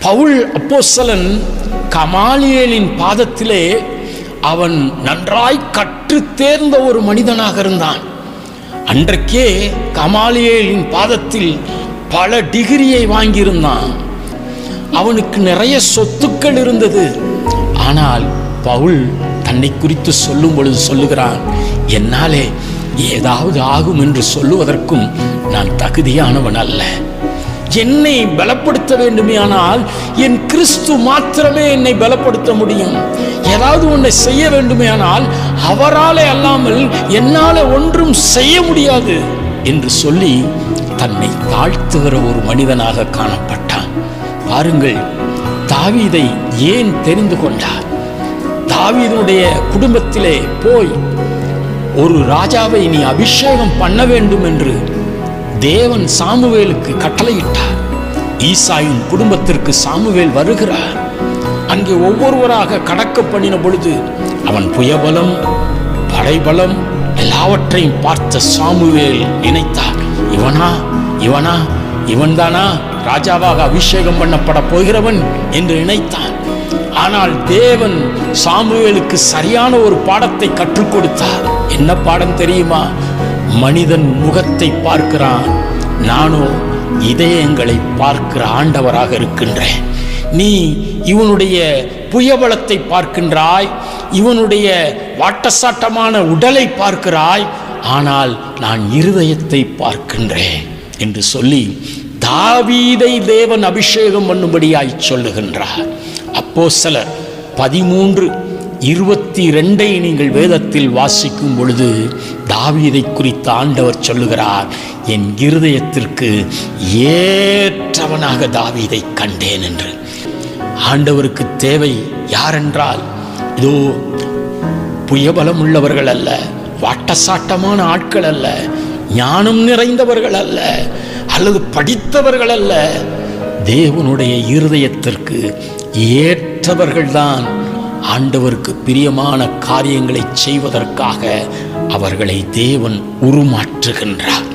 பவுல் அப்போஸ்தலன் கமாலியேலின் பாதத்திலே அவன் நன்றாய் கற்று தேர்ந்த ஒரு மனிதனாக இருந்தான். அன்றைக்கே கமாலியேலின் பாதத்தில் பல டிகிரியை வாங்கியிருந்தான். அவனுக்கு நிறைய சொத்துக்கள் இருந்தது. ஆனால் பவுல் தன்னை குறித்து சொல்லும் பொழுது சொல்லுகிறான், என்னாலே ஏதாவது ஆகும் என்று சொல்லுவதற்கும் நான் தகுதியானவன் அல்ல. என்னை பலப்படுத்த வேண்டுமேயானால் என் கிறிஸ்து மாத்திரமே என்னை பலப்படுத்த முடியும். ஏதாவது ஒன்றை செய்ய வேண்டுமேயானால் அவராலே அல்லாமல் என்னால ஒன்றும் செய்ய முடியாது என்று சொல்லி தன்னை தாழ்த்துகிற ஒரு மனிதனாக காணப்பட்டான். பாருங்கள், தாவீதை ஏன் தெரிந்து கொண்டார்? தாவீதுடைய குடும்பத்திலே போய் ஒரு ராஜாவை நீ அபிஷேகம் பண்ண வேண்டும் என்று தேவன் சாமுவேலுக்கு கட்டளையிட்டார். ஈசாயின் குடும்பத்திற்கு சாமுவேல் வருகிறார். அங்கே ஒவ்வொருவராக கடக்க பண்ணின பொழுது அவன் புயபலம், படைபலம் எல்லாவற்றையும் பார்த்த சாமுவேல் நினைத்தார், இவன்தானா ராஜாவாக அபிஷேகம் பண்ணப்பட போகிறவன் என்று நினைத்தான். ஆனால் தேவன் சாமுவேலுக்கு சரியான ஒரு பாடத்தை கற்றுக் கொடுத்தார். என்ன பாடம் தெரியுமா? மனிதன் முகத்தை பார்க்கிறான், நானோ இதயங்களை பார்க்கிற ஆண்டவராக இருக்கின்றேன். நீ இவனுடைய புயபலத்தை பார்க்கின்றாய், இவனுடைய வாட்டசாட்டமான உடலை பார்க்கிறாய், ஆனால் நான் இருதயத்தை பார்க்கின்றேன் என்று சொல்லி தாவீதை தேவன் அபிஷேகம் பண்ணும்படியாய் சொல்லுகின்றார். அப்போஸ்தலர் 13:22 நீங்கள் வேதத்தில் வாசிக்கும் பொழுது தாவீதை குறித்து ஆண்டவர் சொல்லுகிறார், என் இருதயத்திற்கு ஏற்றவனாக தாவீதை கண்டேன் என்று. ஆண்டவருக்கு தேவை யாரென்றால், இதோ புயபலம் உள்ளவர்கள் அல்ல, வாட்டசாட்டமான ஆட்கள் அல்ல, ஞானம் நிறைந்தவர்கள் அல்ல, அல்லது படித்தவர்கள் அல்ல. தேவனுடைய இருதயத்திற்கு ஏற்றவர்கள்தான் ஆண்டவருக்கு பிரியமான காரியங்களை செய்வதற்காக அவர்களை தேவன் உருமாற்றுகின்றார்.